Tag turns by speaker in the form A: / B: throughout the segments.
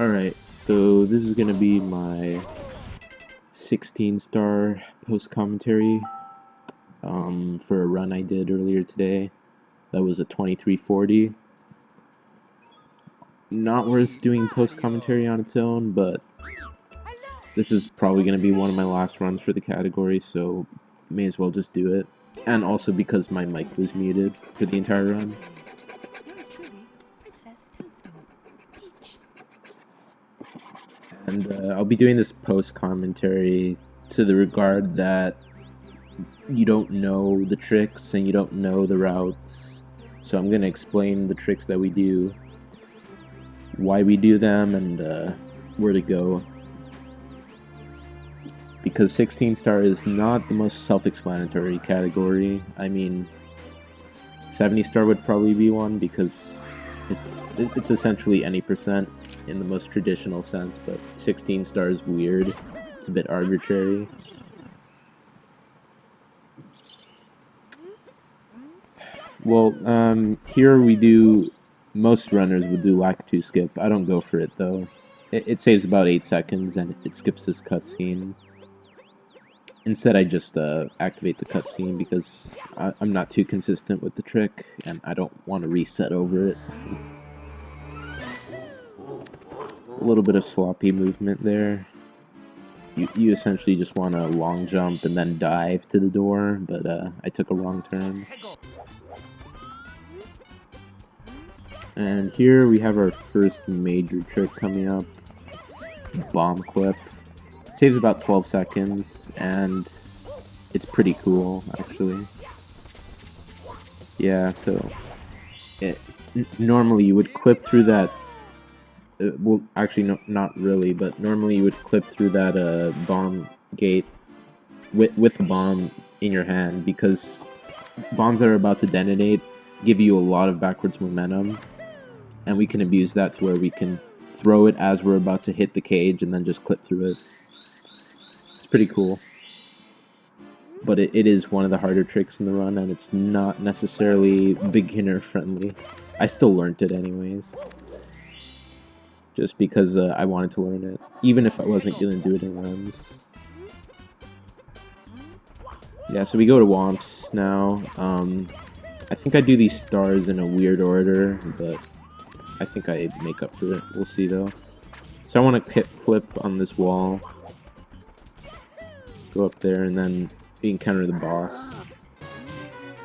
A: Alright, so this is gonna be my 16-star post-commentary for a run I did earlier today. That was a 2340. Not worth doing post-commentary on its own, but this is probably gonna be one of my last runs for the category, so may as well just do it. And also because my mic was muted for the entire run. And I'll be doing this post-commentary to the regard that you don't know the tricks and you don't know the routes. So I'm going to explain the tricks that we do, why we do them, and where to go. Because 16-star is not the most self-explanatory category. I mean, 70-star would probably be one because it's essentially any percent in the most traditional sense, but 16-star is weird. It's a bit arbitrary. Well, here we do, most runners would do lack 2 skip. I don't go for it though. It saves about 8 seconds and it skips this cutscene. Instead I just activate the cutscene because I'm not too consistent with the trick and I don't want to reset over it. A little bit of sloppy movement there. You essentially just want to long jump and then dive to the door, but I took a wrong turn. And here we have our first major trick coming up, bomb clip. It saves about 12 seconds, and it's pretty cool, actually. Yeah, so normally you would clip through that. Well, actually, no, not really, but normally you would clip through that bomb gate with the bomb in your hand, because bombs that are about to detonate give you a lot of backwards momentum, and we can abuse that to where we can throw it as we're about to hit the cage and then just clip through it. It's pretty cool. But it is one of the harder tricks in the run, and it's not necessarily beginner friendly. I still learned it anyways. Just because I wanted to learn it, even if I wasn't going to do it in runs. Yeah, so we go to Womps now. I think I do these stars in a weird order, but I think I make up for it. We'll see though. So I want to flip on this wall, go up there, and then encounter the boss.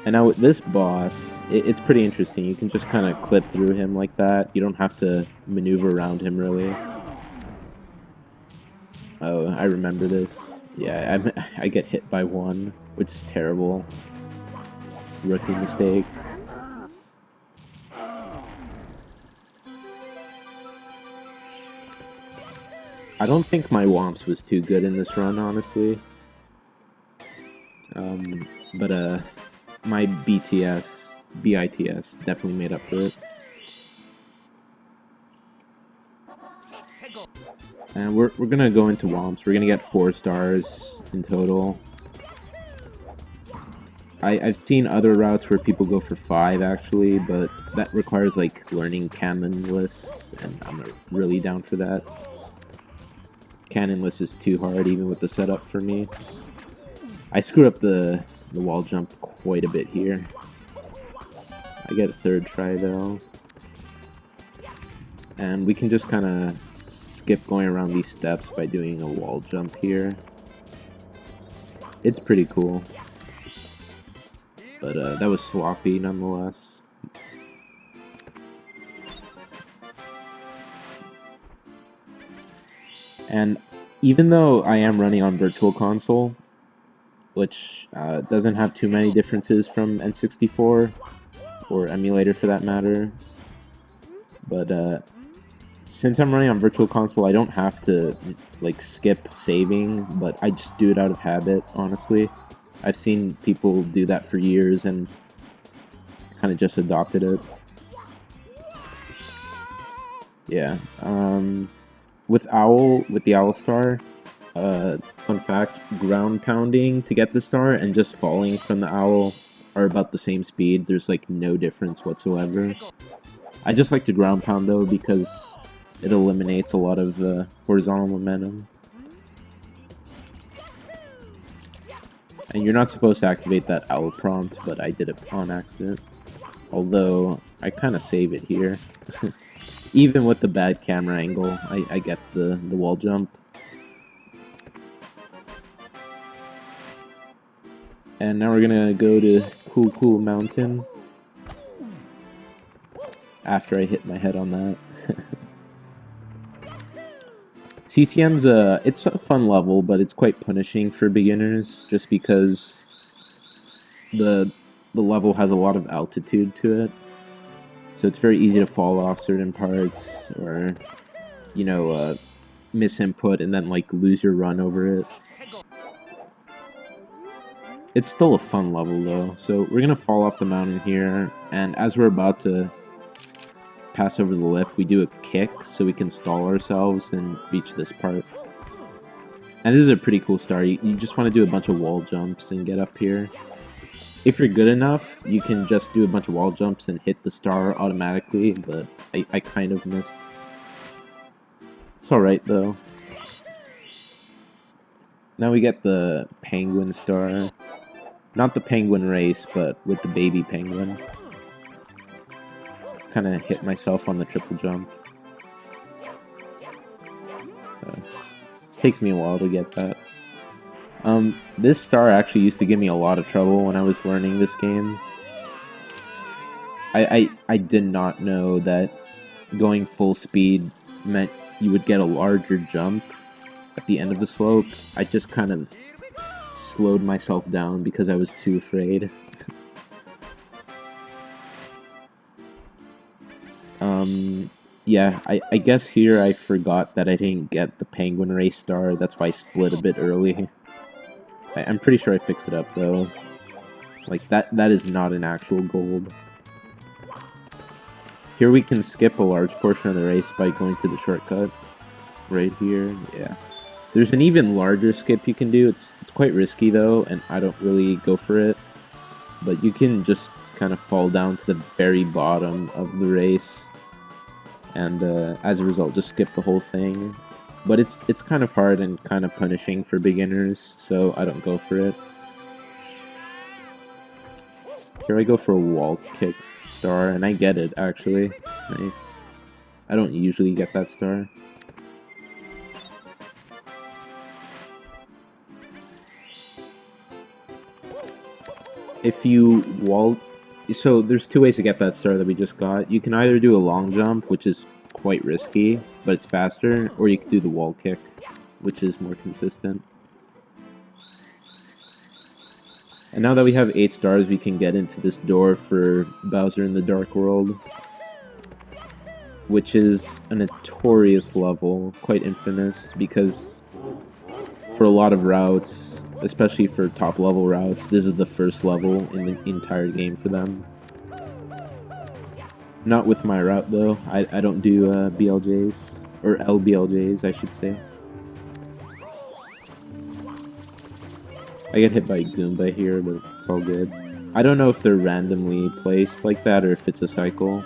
A: And now with this boss, it's pretty interesting. You can just kind of clip through him like that. You don't have to maneuver around him, really. Oh, I remember this. Yeah, I get hit by one, which is terrible. Rookie mistake. I don't think my Womps was too good in this run, honestly. But my BITS definitely made up for it. And we're gonna go into Womps. We're gonna get 4 stars in total. I've seen other routes where people go for 5 actually, but that requires like learning cannon lists, and I'm not really down for that. Cannon list is too hard even with the setup for me. I screwed up the wall jump quite a bit here. I get a 3rd try though. And we can just kind of skip going around these steps by doing a wall jump here. It's pretty cool. But that was sloppy nonetheless. And even though I am running on Virtual Console, which doesn't have too many differences from N64, or emulator for that matter, but since I'm running on Virtual Console, I don't have to like skip saving, but I just do it out of habit, honestly. I've seen people do that for years and kind of just adopted it. Yeah, with the Owl Star, fun fact, ground pounding to get the star and just falling from the owl are about the same speed. There's like no difference whatsoever. I just like to ground pound though because it eliminates a lot of horizontal momentum. And you're not supposed to activate that owl prompt, but I did it on accident. Although, I kind of save it here. Even with the bad camera angle, I get the wall jump. And now we're gonna go to Cool Mountain. After I hit my head on that. CCM's it's a fun level, but it's quite punishing for beginners, just because the level has a lot of altitude to it. So it's very easy to fall off certain parts, or, you know, miss input and then, like, lose your run over it. It's still a fun level, though. So we're gonna fall off the mountain here, and as we're about to pass over the lip, we do a kick so we can stall ourselves and reach this part. And this is a pretty cool star. You just want to do a bunch of wall jumps and get up here. If you're good enough, you can just do a bunch of wall jumps and hit the star automatically, but I kind of missed. It's alright though. Now we get the penguin star. Not the penguin race, but with the baby penguin. Kind of hit myself on the triple jump. Takes me a while to get that. This star actually used to give me a lot of trouble when I was learning this game. I did not know that going full speed meant you would get a larger jump at the end of the slope. I just kind of slowed myself down because I was too afraid. Yeah, I guess here I forgot that I didn't get the penguin race star, that's why I split a bit early. I'm pretty sure I fixed it up though. Like, that is not an actual gold. Here we can skip a large portion of the race by going to the shortcut. Right here, yeah. There's an even larger skip you can do, it's quite risky though, and I don't really go for it. But you can just kind of fall down to the very bottom of the race. And as a result, just skip the whole thing. But it's kind of hard and kind of punishing for beginners, so I don't go for it. Here I go for a wall kick star, and I get it, actually. Nice. I don't usually get that star. If you wall... So there's two ways to get that star that we just got. You can either do a long jump, which is quite risky, but it's faster, or you can do the wall kick, which is more consistent. And now that we have 8 stars, we can get into this door for Bowser in the Dark World, which is a notorious level, quite infamous, because for a lot of routes, especially for top level routes, this is the first level in the entire game for them. Not with my route though, I don't do BLJs, or LBLJs I should say. I get hit by a Goomba here, but it's all good. I don't know if they're randomly placed like that or if it's a cycle.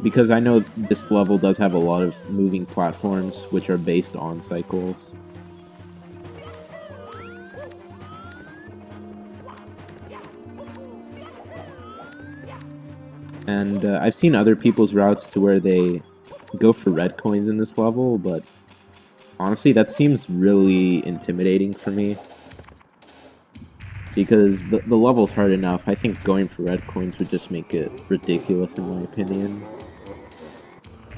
A: Because I know this level does have a lot of moving platforms which are based on cycles. And I've seen other people's routes to where they go for red coins in this level, but honestly that seems really intimidating for me. Because the level's hard enough, I think going for red coins would just make it ridiculous in my opinion.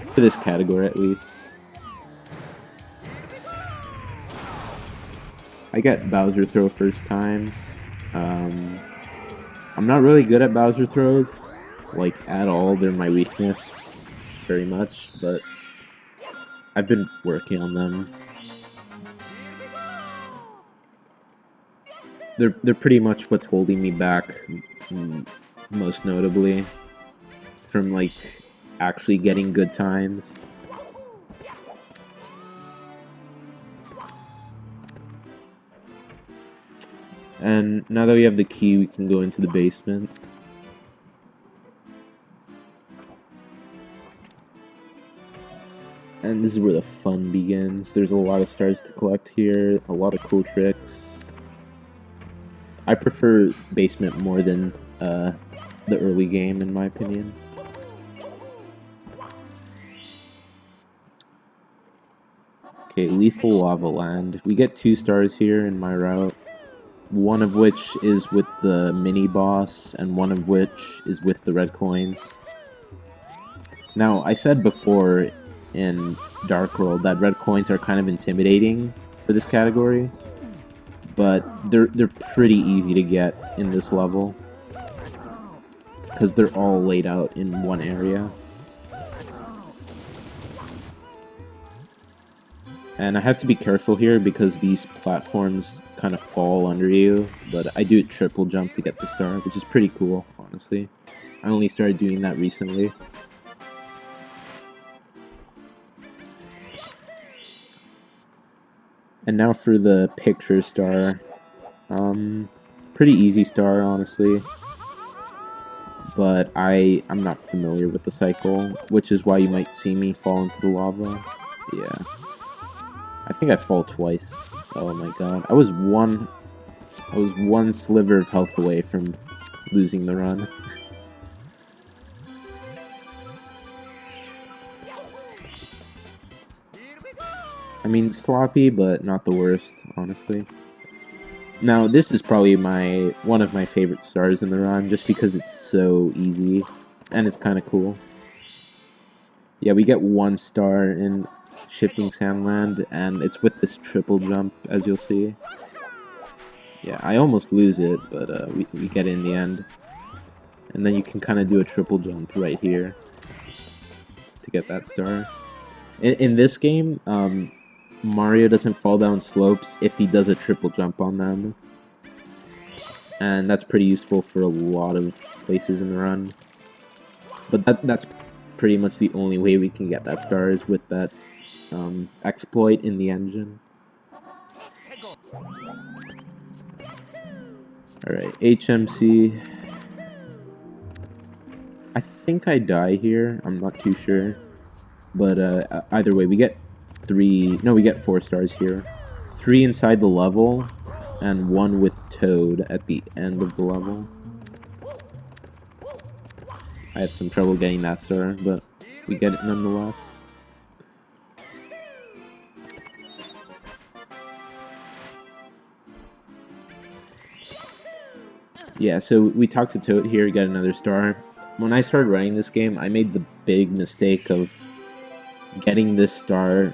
A: For this category at least. I got Bowser throw first time. I'm not really good at Bowser throws, like at all. They're my weakness, very much, but I've been working on them. They're pretty much what's holding me back, most notably, from like actually getting good times. And now that we have the key, we can go into the basement. And this is where the fun begins. There's a lot of stars to collect here, a lot of cool tricks. I prefer basement more than the early game, in my opinion. Okay, Lethal Lava Land. We get 2 stars here in my route. One of which is with the mini boss, and one of which is with the red coins. Now, I said before in Dark World that red coins are kind of intimidating for this category, but they're pretty easy to get in this level because they're all laid out in one area. And I have to be careful here because these platforms kind of fall under you, but I do a triple jump to get the star, which is pretty cool, honestly. I only started doing that recently. And now for the picture star. Pretty easy star, honestly. But I'm not familiar with the cycle, which is why you might see me fall into the lava. Yeah. I think I fall twice. Oh my god. I was one sliver of health away from losing the run. I mean, sloppy, but not the worst, honestly. Now, this is probably one of my favorite stars in the run, just because it's so easy, and it's kind of cool. Yeah, we get 1 star in Shifting Sandland, and it's with this triple jump, as you'll see. Yeah, I almost lose it, but we get it in the end. And then you can kind of do a triple jump right here to get that star. In this game, Mario doesn't fall down slopes if he does a triple jump on them. And that's pretty useful for a lot of places in the run. But that's pretty much the only way we can get that star is with that exploit in the engine. Alright, HMC. I think I die here, I'm not too sure. But either way, we get 4 stars here. 3 inside the level, and 1 with Toad at the end of the level. I had some trouble getting that star, but we get it nonetheless. Yeah, so we talked to Toad here, get another star. When I started running this game, I made the big mistake of getting this star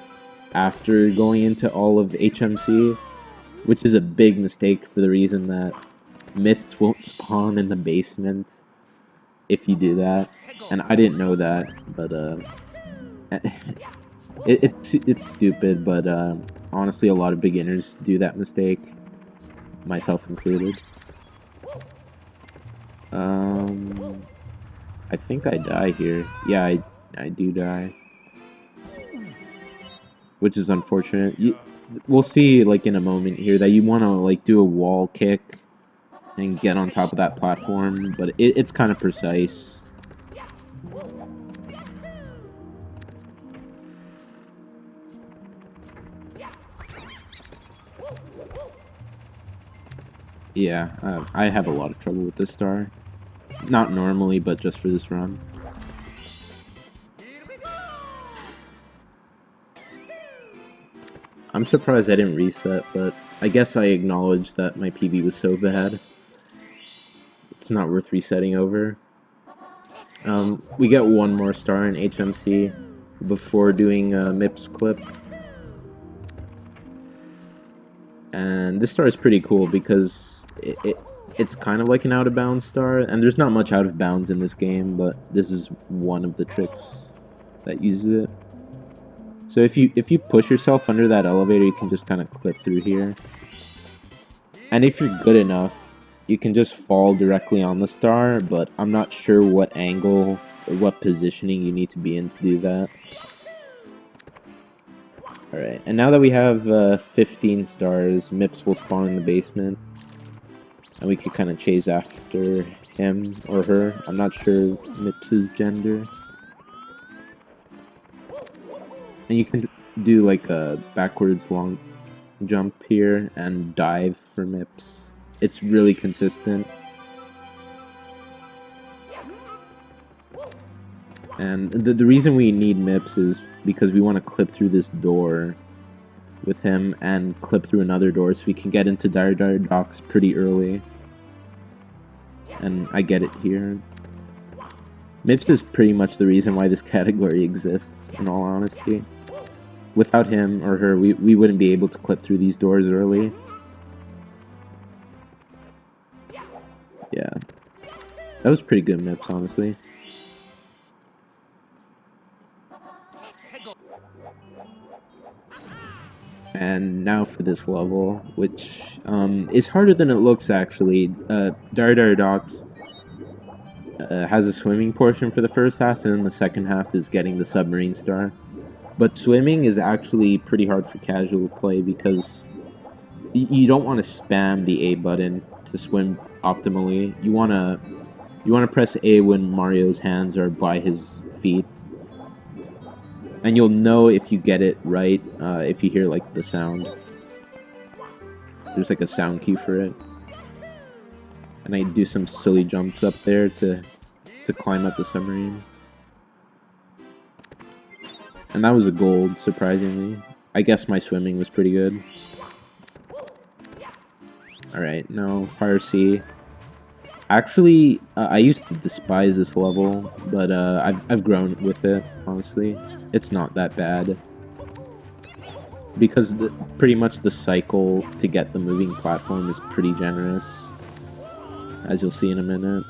A: after going into all of HMC, which is a big mistake for the reason that myths won't spawn in the basement if you do that, and I didn't know that, but it's stupid, but honestly a lot of beginners do that mistake, myself included. I think I die here. Yeah, I do die, which is unfortunate. We'll see, like, in a moment here that you want to, like, do a wall kick and get on top of that platform, but it's kind of precise. Yeah, I have a lot of trouble with this star. Not normally, but just for this run. I'm surprised I didn't reset, but I guess I acknowledged that my PB was so bad. It's not worth resetting over. We get 1 more star in HMC before doing a MIPS clip. And this star is pretty cool because it's kind of like an out of bounds star, and there's not much out of bounds in this game, but this is one of the tricks that uses it. So if you push yourself under that elevator, you can just kind of clip through here. And if you're good enough, you can just fall directly on the star, but I'm not sure what angle or what positioning you need to be in to do that. Alright, and now that we have 15 stars, Mips will spawn in the basement. And we can kind of chase after him or her. I'm not sure Mips' gender. And you can do like a backwards long jump here and dive for MIPS. It's really consistent. And the reason we need MIPS is because we want to clip through this door with him and clip through another door so we can get into Dire Docks pretty early. And I get it here. MIPS is pretty much the reason why this category exists, in all honesty. Without him or her, we wouldn't be able to clip through these doors early. Yeah. That was pretty good MIPS, honestly. And now for this level, which is harder than it looks, actually. Dire Docks has a swimming portion for the first half, and then the second half is getting the submarine star. But swimming is actually pretty hard for casual play because you don't want to spam the A button to swim optimally. You want to press A when Mario's hands are by his feet. And you'll know if you get it right if you hear like the sound. There's like a sound cue for it. And I do some silly jumps up there to climb up the submarine. And that was a gold, surprisingly. I guess my swimming was pretty good. Alright, now Fire C. Actually, I used to despise this level, but I've grown with it, honestly. It's not that bad. Because pretty much the cycle to get the moving platform is pretty generous, as you'll see in a minute.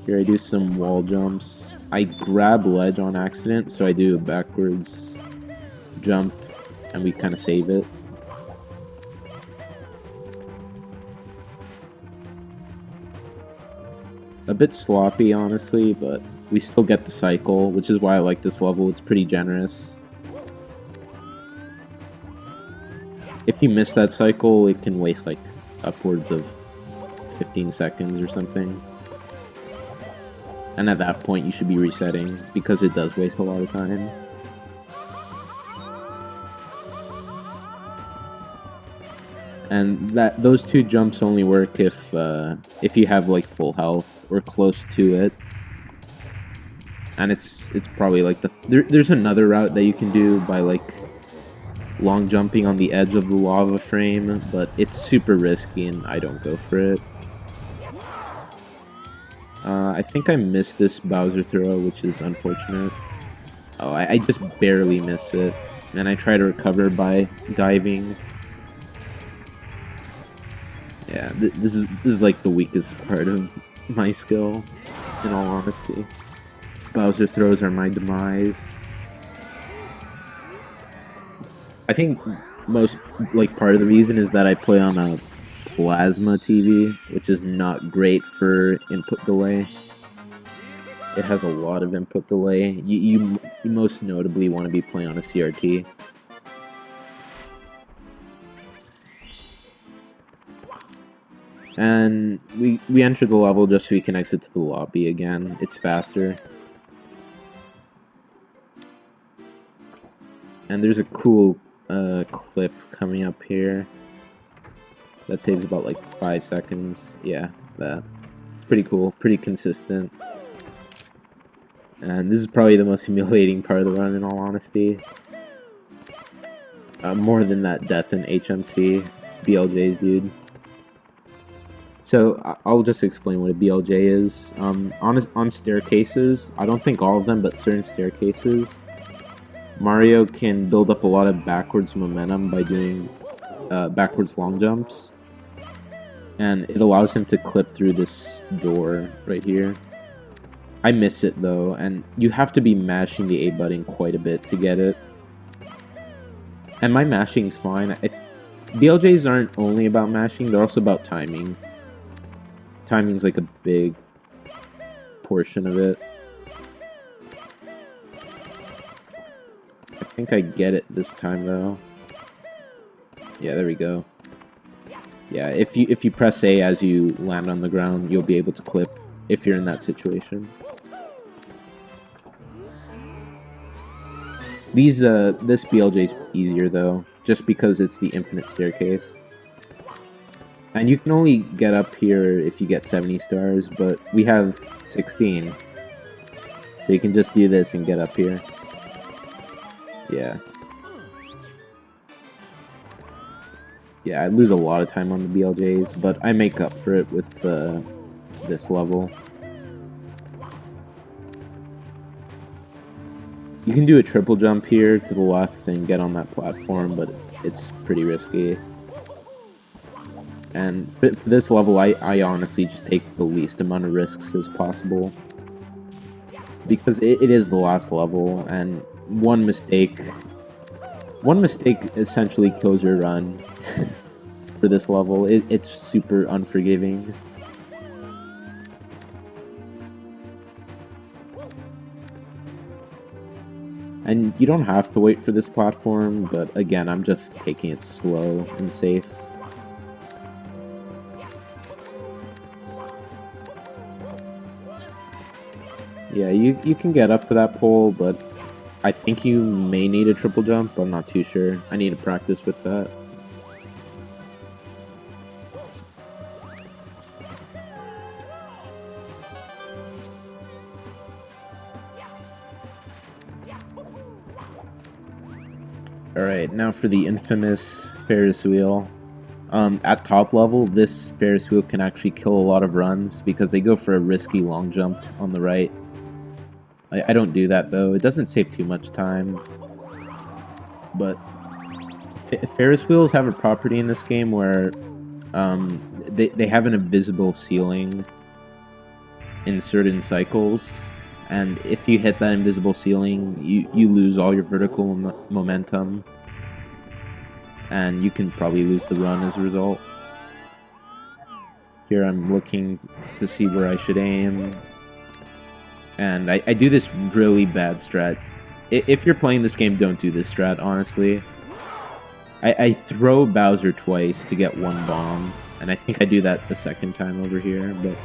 A: Here I do some wall jumps. I grab ledge on accident, so I do a backwards jump, and we kind of save it. A bit sloppy, honestly, but we still get the cycle, which is why I like this level. It's pretty generous. If you miss that cycle, it can waste like upwards of 15 seconds or something. And at that point, you should be resetting, because it does waste a lot of time. And those two jumps only work if you have like full health or close to it. And it's probably like there's another route that you can do by like long jumping on the edge of the lava frame, but it's super risky and I don't go for it. I think I missed this Bowser throw, which is unfortunate. Oh, I just barely miss it, and I try to recover by diving. Yeah, this is like the weakest part of my skill, in all honesty. Bowser throws are my demise. I think most, like, part of the reason is that I play on a plasma TV, which is not great for input delay. It has a lot of input delay. You most notably want to be playing on a CRT. And we enter the level just so we can exit to the lobby again. It's faster. And there's a cool clip coming up here that saves about like 5 seconds. Yeah, that. It's pretty cool, pretty consistent. And this is probably the most humiliating part of the run, in all honesty. More than that death in HMC. It's BLJs, dude. So I'll just explain what a BLJ is. On staircases, I don't think all of them, but certain staircases, Mario can build up a lot of backwards momentum by doing backwards long jumps. And it allows him to clip through this door right here. I miss it though, and you have to be mashing the A button quite a bit to get it. And my mashing's fine. BLJs aren't only about mashing, they're also about timing. Timing's like a big portion of it. I think I get it this time though. Yeah, there we go. Yeah, if you press A as you land on the ground, you'll be able to clip if you're in that situation. This BLJ's easier though, just because it's the infinite staircase. And you can only get up here if you get 70 stars, but we have 16. So you can just do this and get up here. Yeah. Yeah, I lose a lot of time on the BLJs, but I make up for it with this level. You can do a triple jump here to the left and get on that platform, but it's pretty risky. And for this level, I honestly just take the least amount of risks as possible. Because it is the last level, and one mistake essentially kills your run for this level. It's super unforgiving. And you don't have to wait for this platform, but again, I'm just taking it slow and safe. Yeah, you can get up to that pole, but I think you may need a triple jump. I'm not too sure. I need to practice with that. Alright, now for the infamous Ferris wheel. At top level, this Ferris wheel can actually kill a lot of runs because they go for a risky long jump on the right. I don't do that though, it doesn't save too much time. But Ferris wheels have a property in this game where they have an invisible ceiling in certain cycles. And if you hit that invisible ceiling, you lose all your vertical momentum. And you can probably lose the run as a result. Here I'm looking to see where I should aim. And I do this really bad strat. If you're playing this game, don't do this strat, honestly. I throw Bowser twice to get one bomb. And I think I do that the second time over here, but...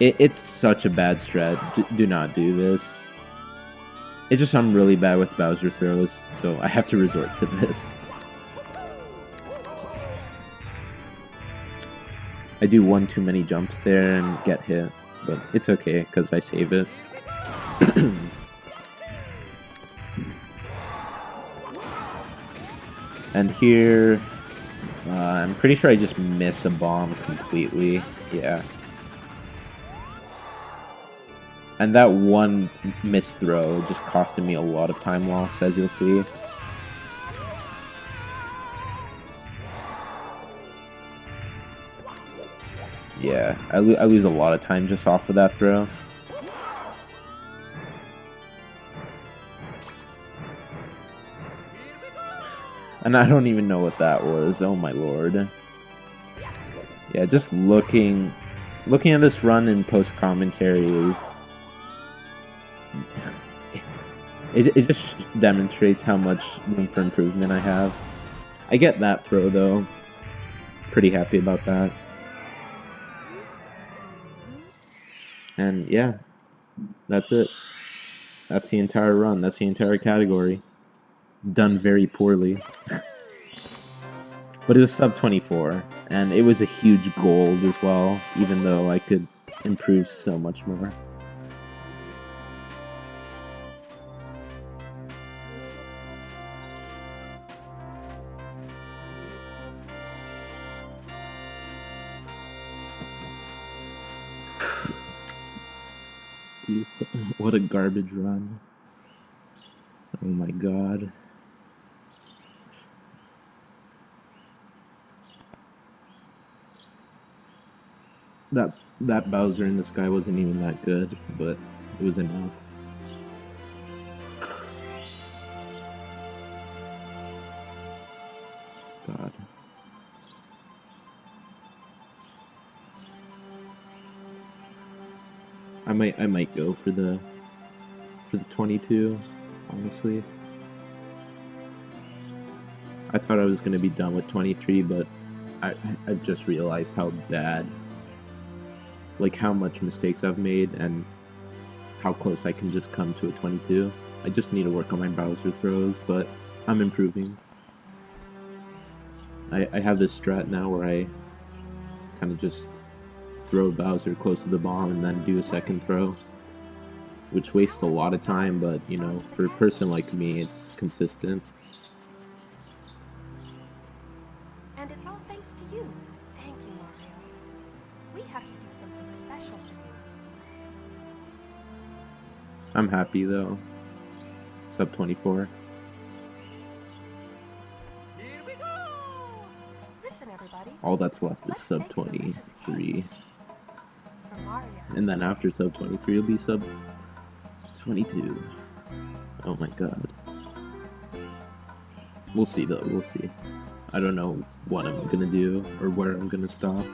A: It's such a bad strat. Do not do this. It's just I'm really bad with Bowser throws, so I have to resort to this. I do one too many jumps there and get hit, but it's okay because I save it. And here, I'm pretty sure I just miss a bomb completely. Yeah. And that one missed throw just costed me a lot of time loss, as you'll see. Yeah, I lose a lot of time just off of that throw. And I don't even know what that was, oh my lord. Yeah, just looking at this run in post-commentary is... It just demonstrates how much room for improvement I have. I get that throw though. Pretty happy about that. And yeah, that's it. That's the entire run. That's the entire category. Done very poorly. But it was sub 24, and it was a huge gold as well, even though I could improve so much more. Dude, what a garbage run. Oh my god. That Bowser in the sky wasn't even that good, but it was enough. God. I might go for the 22, honestly. I thought I was gonna be done with 23, but I just realized how bad, like how much mistakes I've made and how close I can just come to a 22. I just need to work on my Bowser throws, but I'm improving. I have this strat now where I kind of just throw Bowser close to the bomb and then do a second throw, which wastes a lot of time, but you know, for a person like me, it's consistent.
B: And it's all thanks to you. Thank you, Mario. We have to do something special for you.
A: I'm happy though. Sub 24.
B: Here we go! Listen, everybody.
A: All that's left is
B: Let's
A: sub
B: make a delicious
A: 23.
B: cake for Mario.
A: And then after sub 23 will be sub 22. Oh my god. We'll see though, we'll see. I don't know what I'm gonna do or where I'm gonna stop.